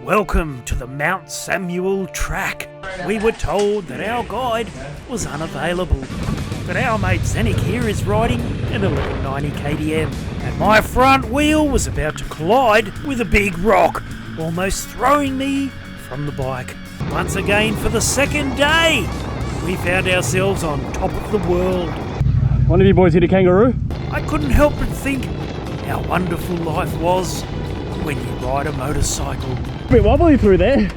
Welcome to the Mount Samuel track. We were told that our guide was unavailable, but our mate Zdeneck here is riding an 1190 KTM, and my front wheel was about to collide with a big rock, almost throwing me from the bike. Once again, for the second day, we found ourselves on top of the world. One of you boys hit a kangaroo? I couldn't help but think how wonderful life was when you ride a motorcycle. A bit wobbly through there.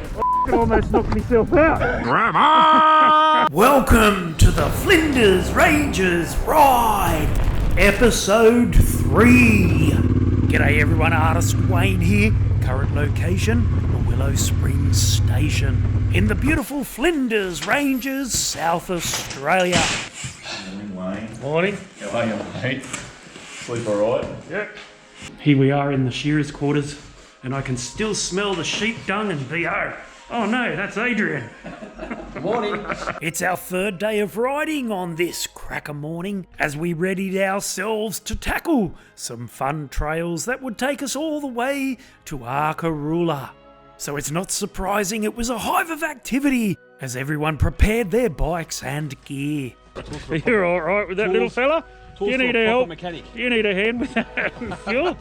I almost knocked myself out. Grandma! Welcome to the Flinders Ranges Ride, episode 3. G'day everyone, artist Wayne here. Current location, the Willow Springs Station in the beautiful Flinders Ranges, South Australia. Morning, Wayne. Morning. How are you, mate? Sleep alright? Yep. Here we are in the shearers' quarters, and I can still smell the sheep dung and BO. Oh no, that's Adrian. Morning. It's our third day of riding on this cracker morning as we readied ourselves to tackle some fun trails that would take us all the way to Arkaroola. So it's not surprising it was a hive of activity as everyone prepared their bikes and gear. You're alright with that little fella? Do you need a help? Mechanic. Do you need a hand with that? Sure?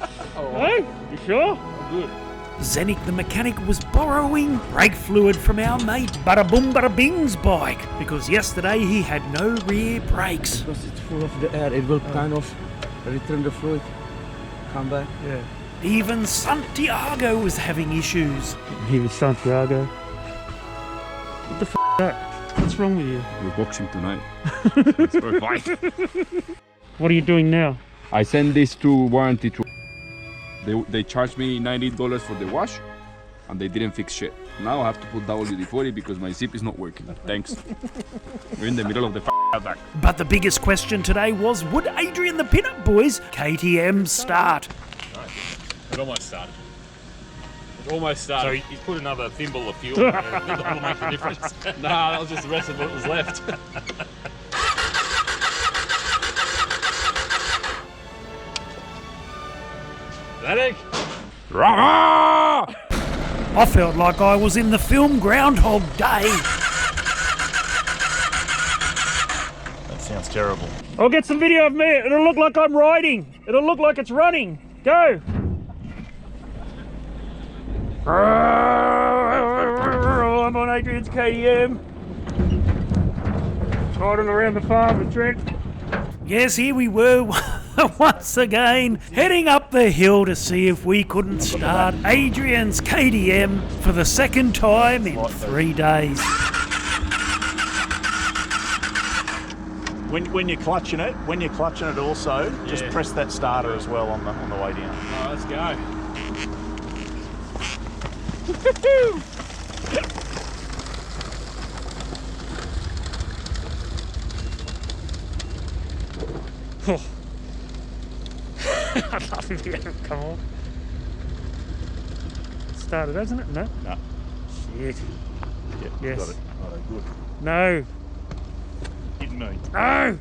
Hey, you sure? I'm good. Zdeneck the mechanic was borrowing brake fluid from our mate Bada Boom Bada Bing's bike because yesterday he had no rear brakes. Because it's full of the air, it will kind of return the fluid, come back. Yeah. Even Santiago was having issues. Here is Santiago. What the f*** is that? What's wrong with you? We're boxing tonight. Let's go fight. What are you doing now? I sent this to warranty. They charged me $90 for the wash, and they didn't fix shit. Now I have to put WD-40 because my zip is not working. Thanks. We're in the middle of the outback. But the biggest question today was, would Adrian the Pinup Boys KTM start? It almost started. It almost started. So he's put another thimble of fuel. That'll make a difference. Nah, that was just the rest of what was left. Zdeneck! I felt like I was in the film Groundhog Day. That sounds terrible. I'll get some video of me. It'll look like I'm riding. It'll look like it's running. Go! I'm on Adrian's KTM. Riding around the farm with Trent. Yes, here we were once again, heading up the hill to see if we couldn't start Adrian's KTM for the second time in 3 days. When you're clutching it, also, just press that starter as well on the way down. Alright, let's go. Oh. I'd love if you hadn't come on. Started, hasn't it? No? No. Shit. Yeah, Yes. got it. Oh, good. No. Hitting me. No!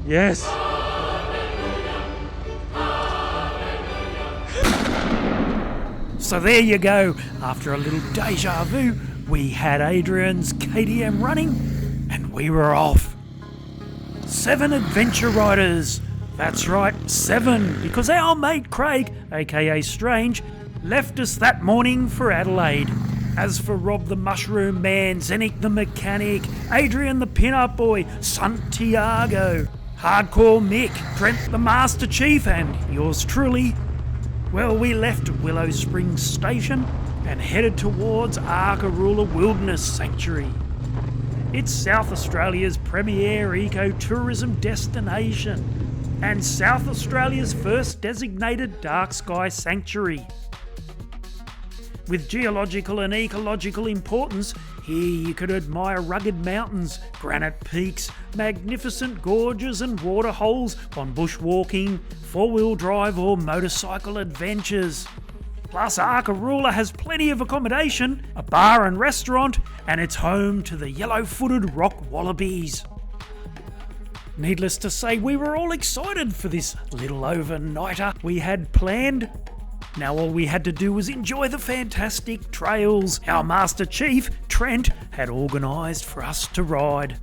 Yes. So there you go. After a little deja vu, we had Adrian's KTM running and we were off. 7 adventure riders. That's right, 7, because our mate Craig, aka Strange, left us that morning for Adelaide. As for Rob the Mushroom Man, Zdeneck the Mechanic, Adrian the Pinup Boy, Santiago, Hardcore Mick, Trent the Master Chief, and yours truly, well, we left Willow Springs Station and headed towards Arkaroola Wilderness Sanctuary. It's South Australia's premier ecotourism destination and South Australia's first designated dark sky sanctuary. With geological and ecological importance, here you could admire rugged mountains, granite peaks, magnificent gorges and waterholes on bushwalking, four-wheel drive or motorcycle adventures. Plus, Arkaroola has plenty of accommodation, a bar and restaurant, and it's home to the yellow-footed rock wallabies. Needless to say, we were all excited for this little overnighter we had planned. Now all we had to do was enjoy the fantastic trails our Master Chief, Trent, had organised for us to ride.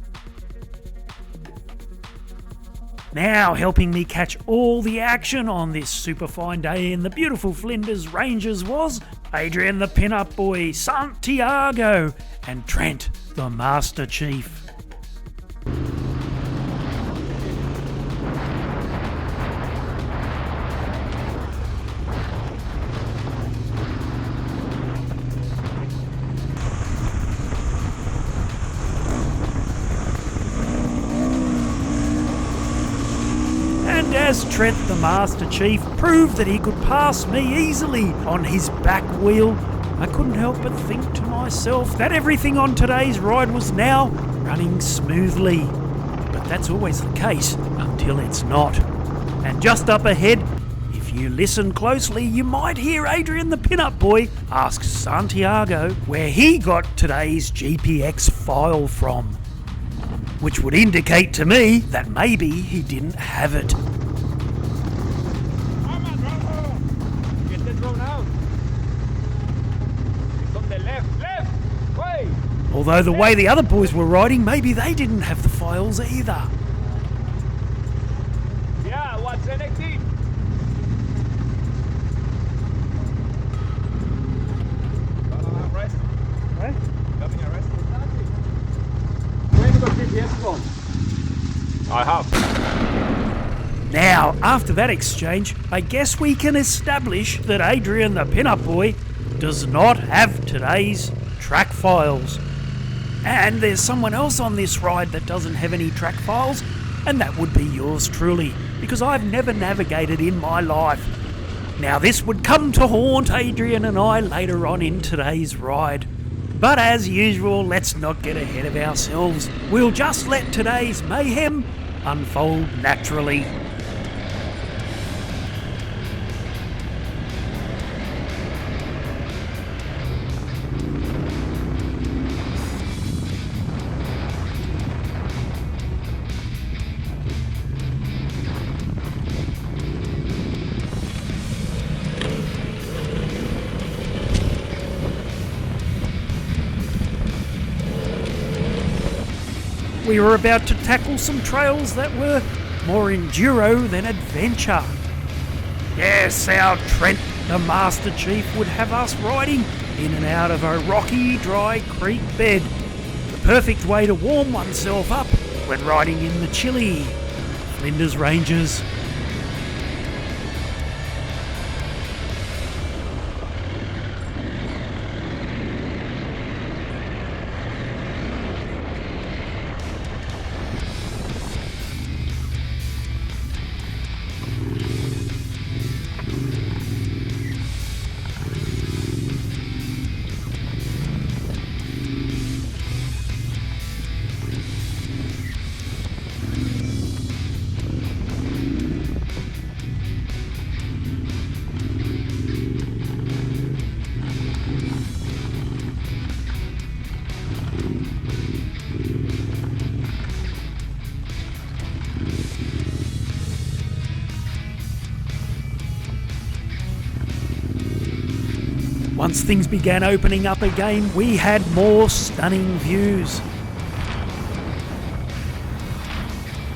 Now helping me catch all the action on this super fine day in the beautiful Flinders Ranges was Adrian the pin-up boy, Santiago, and Trent the Master Chief. And as Trent the Master Chief proved that he could pass me easily on his back wheel, I couldn't help but think to myself that everything on today's ride was now running smoothly. But that's always the case until it's not. And just up ahead, if you listen closely, you might hear Adrian the pin-up boy ask Santiago where he got today's GPX file from, which would indicate to me that maybe he didn't have it. Get the drone out. It's on the left, way. Although the way the other boys were riding, maybe they didn't have the files either. Yeah, what's Zdeneck did? Arrest. What? Coming arrest. Where you got GPS from? I have. Now, after that exchange, I guess we can establish that Adrian the pin-up boy does not have today's track files. And there's someone else on this ride that doesn't have any track files, and that would be yours truly, because I've never navigated in my life. Now this would come to haunt Adrian and I later on in today's ride. But as usual, let's not get ahead of ourselves. We'll just let today's mayhem unfold naturally. We were about to tackle some trails that were more enduro than adventure. Yes, our Trent, the Master Chief, would have us riding in and out of a rocky, dry creek bed. The perfect way to warm oneself up when riding in the chilly Flinders Ranges. Once things began opening up again, we had more stunning views.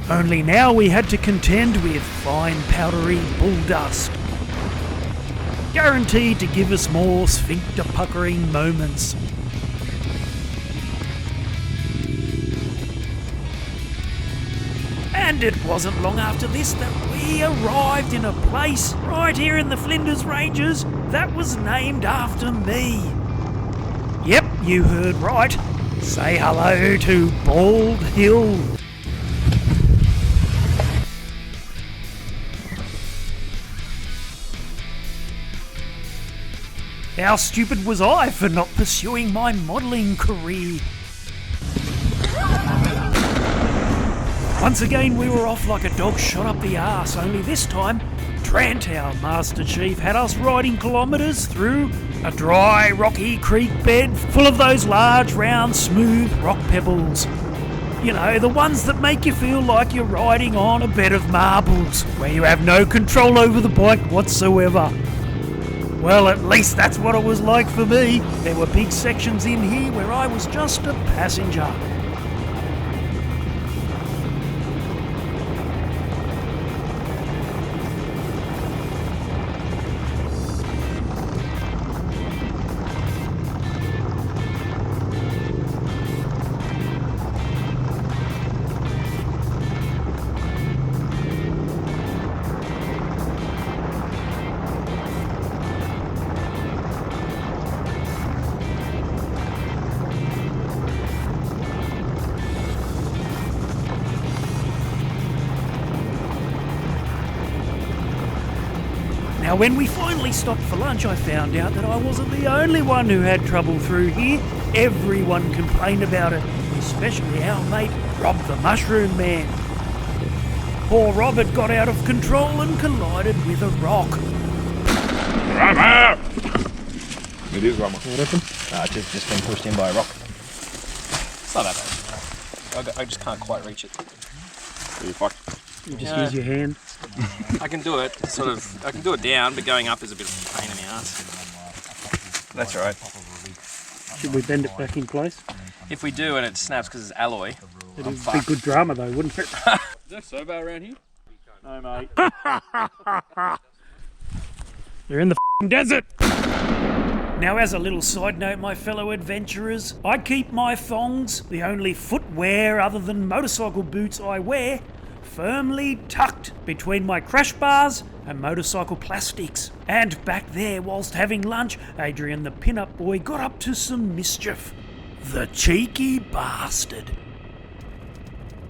Only now we had to contend with fine powdery bull dust, guaranteed to give us more sphincter-puckering moments. And it wasn't long after this that we arrived in a place right here in the Flinders Ranges that was named after me. Yep, you heard right. Say hello to Bald Hill. How stupid was I for not pursuing my modelling career? Once again, we were off like a dog shot up the arse, only this time, Trent, our Master Chief, had us riding kilometres through a dry, rocky creek bed full of those large, round, smooth rock pebbles. You know, the ones that make you feel like you're riding on a bed of marbles, where you have no control over the bike whatsoever. Well, at least that's what it was like for me. There were big sections in here where I was just a passenger. Now, when we finally stopped for lunch, I found out that I wasn't the only one who had trouble through here. Everyone complained about it, especially our mate Rob the Mushroom Man. Poor Rob had got out of control and collided with a rock. Rama! It is Rama. What happened? Just been pushed in by a rock. It's not that bad. I just can't quite reach it. So you fucked. You just use your hand. I can do it, I can do it down, but going up is a bit of a pain in the ass. That's all right. Should we bend it back in place? If we do and it snaps because it's alloy, It would be good drama though, wouldn't it? Is there Soba around here? No, mate. You're in the desert. Now, as a little side note, my fellow adventurers, I keep my thongs, the only footwear other than motorcycle boots I wear, firmly tucked between my crash bars and motorcycle plastics. And back there, whilst having lunch, Adrian the pin-up boy got up to some mischief. The cheeky bastard.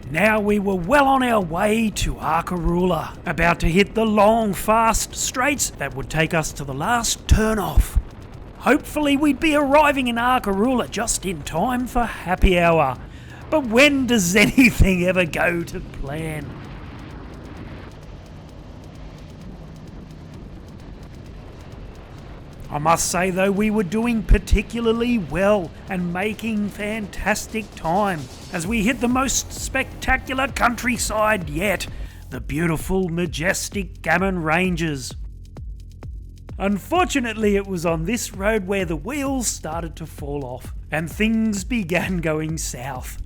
Now we were well on our way to Arkaroola, about to hit the long, fast straights that would take us to the last turn-off. Hopefully we'd be arriving in Arkaroola just in time for happy hour. But when does anything ever go to plan? I must say though, we were doing particularly well and making fantastic time as we hit the most spectacular countryside yet, the beautiful, majestic Gammon Ranges. Unfortunately, it was on this road where the wheels started to fall off and things began going south.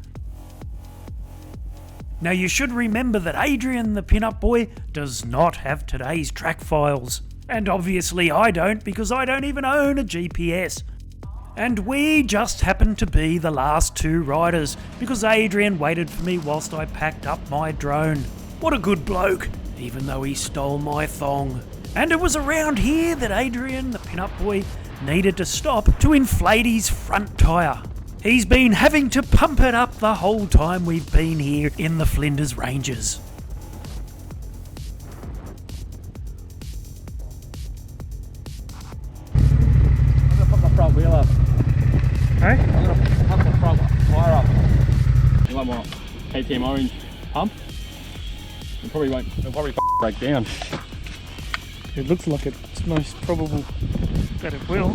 Now you should remember that Adrian the pin-up boy does not have today's track files. And obviously I don't, because I don't even own a GPS. And we just happened to be the last two riders, because Adrian waited for me whilst I packed up my drone. What a good bloke, even though he stole my thong. And it was around here that Adrian the pin-up boy needed to stop to inflate his front tyre. He's been having to pump it up the whole time we've been here in the Flinders Ranges. I'm gonna put my front wheel up. Hey? I'm gonna pump my front wire up. You want more KTM orange pump? It probably break down. It looks like it's most probable that it will.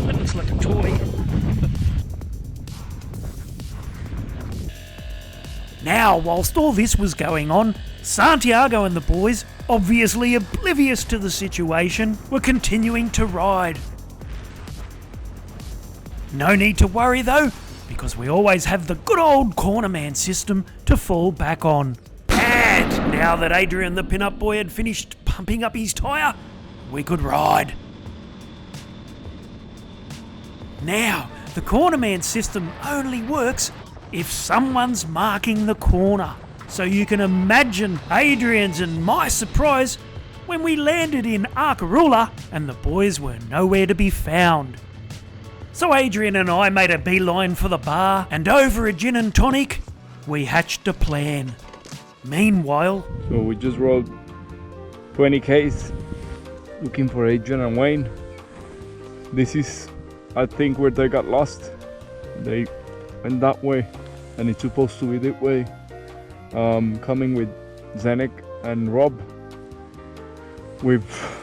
That looks like a toy. Now, whilst all this was going on, Santiago and the boys, obviously oblivious to the situation, were continuing to ride. No need to worry though, because we always have the good old corner man system to fall back on. And now that Adrian the pin-up boy had finished pumping up his tyre, we could ride. Now, the corner man system only works if someone's marking the corner. So you can imagine Adrian's and my surprise when we landed in Arkaroola and the boys were nowhere to be found. So Adrian and I made a beeline for the bar, and over a gin and tonic, we hatched a plan. Meanwhile, So we just rode 20 Ks looking for Adrian and Wayne. This is, I think, where they got lost. They went that way and it's supposed to be that way. Coming with Zdeneck and Rob.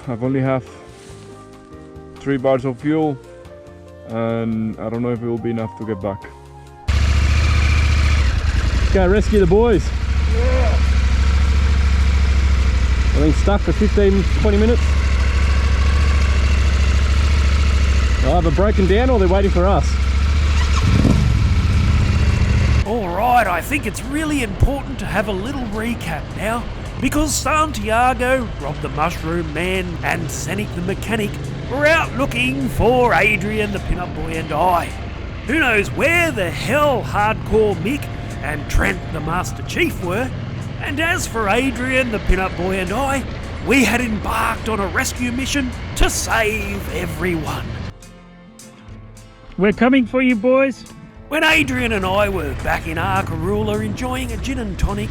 I've only have 3 bars of fuel and I don't know if it will be enough to get back. Go rescue the boys. I've been stuck for 15-20 minutes. They'll either broken down or they're waiting for us. Alright, I think it's really important to have a little recap now, because Santiago, Rob the Mushroom Man, and Zdeneck the Mechanic were out looking for Adrian the Pinup Boy and I. Who knows where the hell Hardcore Mick and Trent the Master Chief were, and as for Adrian the Pinup Boy and I, we had embarked on a rescue mission to save everyone. We're coming for you, boys. When Adrian and I were back in Arkaroola enjoying a gin and tonic,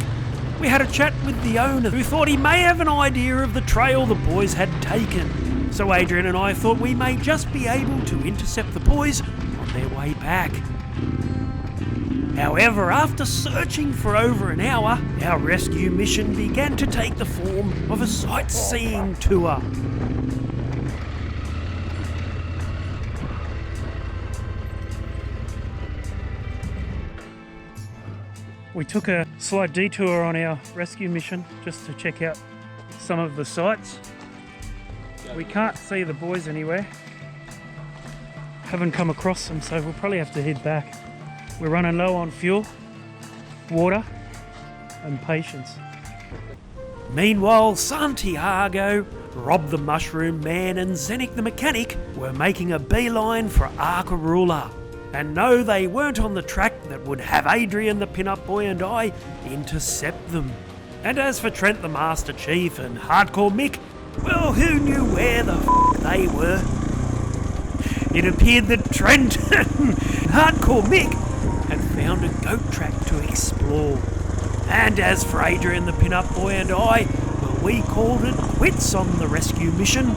we had a chat with the owner who thought he may have an idea of the trail the boys had taken. So Adrian and I thought we may just be able to intercept the boys on their way back. However, after searching for over an hour, our rescue mission began to take the form of a sightseeing tour. We took a slight detour on our rescue mission just to check out some of the sites. We can't see the boys anywhere. Haven't come across them, so we'll probably have to head back. We're running low on fuel, water, and patience. Meanwhile, Santiago, Rob the Mushroom Man, and Zdeneck the Mechanic were making a beeline for Arkaroola. And no, they weren't on the track that would have Adrian the Pinup Boy and I intercept them. And as for Trent the Master Chief and Hardcore Mick, well, who knew where the they were? It appeared that Trent and Hardcore Mick had found a goat track to explore. And as for Adrian the Pinup Boy and I, well, we called it quits on the rescue mission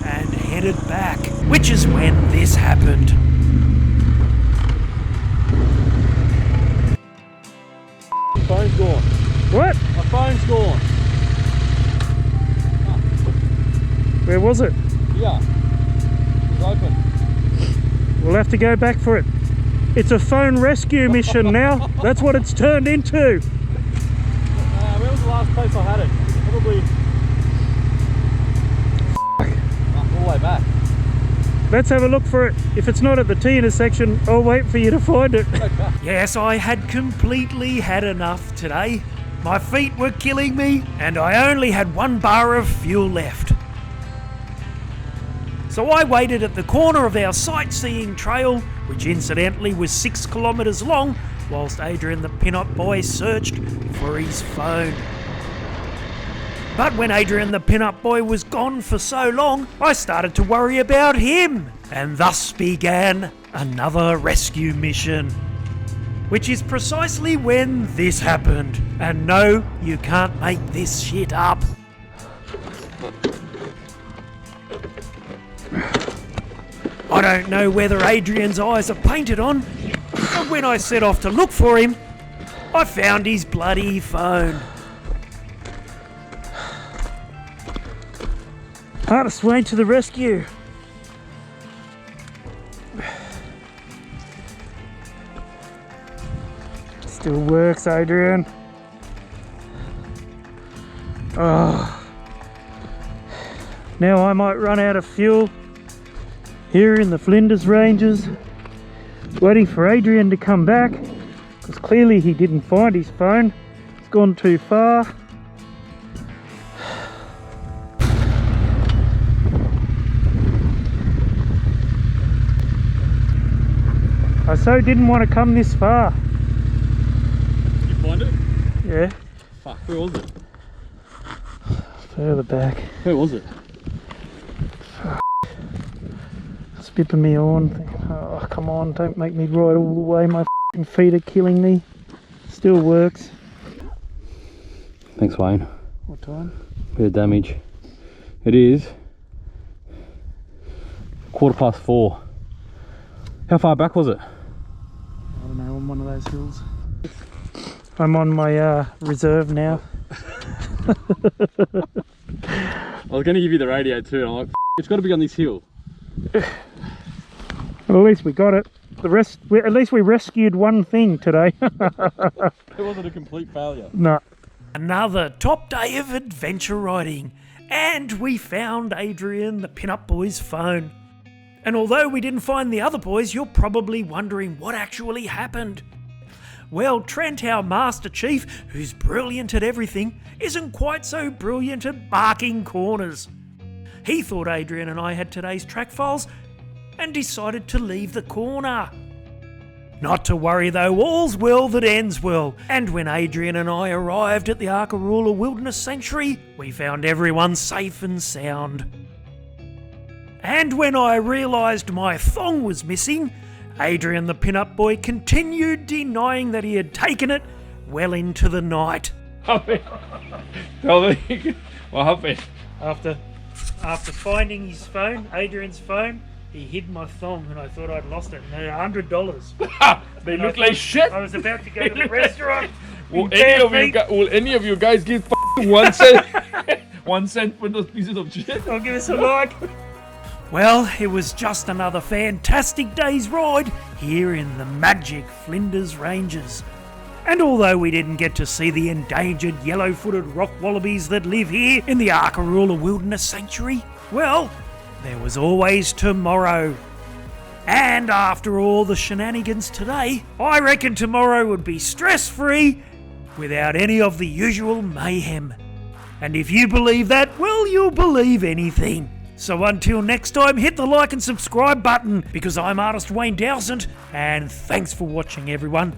and headed back, which is when this happened. Phone's gone. What? My phone's gone. Where was it? Yeah, it's open. We'll have to go back for it. It's a phone rescue mission now. That's what it's turned into. Where was the last place I had it? Probably all the way back. Let's have a look for it. If it's not at the T intersection, I'll wait for you to find it. Yes, I had completely had enough today. My feet were killing me, and I only had 1 bar of fuel left. So I waited at the corner of our sightseeing trail, which incidentally was 6 kilometres long, whilst Adrian the Pinup Boy searched for his phone. But when Adrian the Pinup Boy was gone for so long, I started to worry about him, and thus began another rescue mission. Which is precisely when this happened. And no, you can't make this shit up. I don't know whether Adrian's eyes are painted on, but when I set off to look for him, I found his bloody phone. Hardest way to the rescue. Still works, Adrian. Oh. Now I might run out of fuel here in the Flinders Ranges, waiting for Adrian to come back, because clearly he didn't find his phone. It's gone too far. I so didn't want to come this far. Did you find it? Yeah. Fuck, where was it? Further back. Where was it? It's bipping me on. Oh, come on, don't make me ride all the way. My f***ing feet are killing me. Still works. Thanks, Wayne. What time? Bit of damage. It is 4:15. How far back was it? I don't know, on one of those hills. I'm on my reserve now. I was going to give you the radio too, and I'm like, it's got to be on this hill. Well, at least we got it. At least we rescued one thing today. It wasn't a complete failure. No. Another top day of adventure riding, and we found Adrian, the pin-up boy's phone. And although we didn't find the other boys, you're probably wondering what actually happened. Well, Trent, our Master Chief, who's brilliant at everything, isn't quite so brilliant at barking corners. He thought Adrian and I had today's track files and decided to leave the corner. Not to worry though, all's well that ends well. And when Adrian and I arrived at the Arkaroola Wilderness Sanctuary, we found everyone safe and sound. And when I realised my thong was missing, Adrian the pin-up boy continued denying that he had taken it well into the night. Tell me, what happened? After finding his phone, Adrian's phone, he hid my thong and I thought I'd lost it. And they're $100. They look like shit. I was about to go to the restaurant. Will any of you guys give 1 cent? 1 cent for those pieces of shit? I'll give us a like. Well, it was just another fantastic day's ride here in the magic Flinders Ranges. And although we didn't get to see the endangered yellow-footed rock wallabies that live here in the Arkaroola Wilderness Sanctuary, well, there was always tomorrow. And after all the shenanigans today, I reckon tomorrow would be stress-free without any of the usual mayhem. And if you believe that, well, you'll believe anything. So until next time, hit the like and subscribe button, because I'm artist Wayne Dowsent, and thanks for watching, everyone.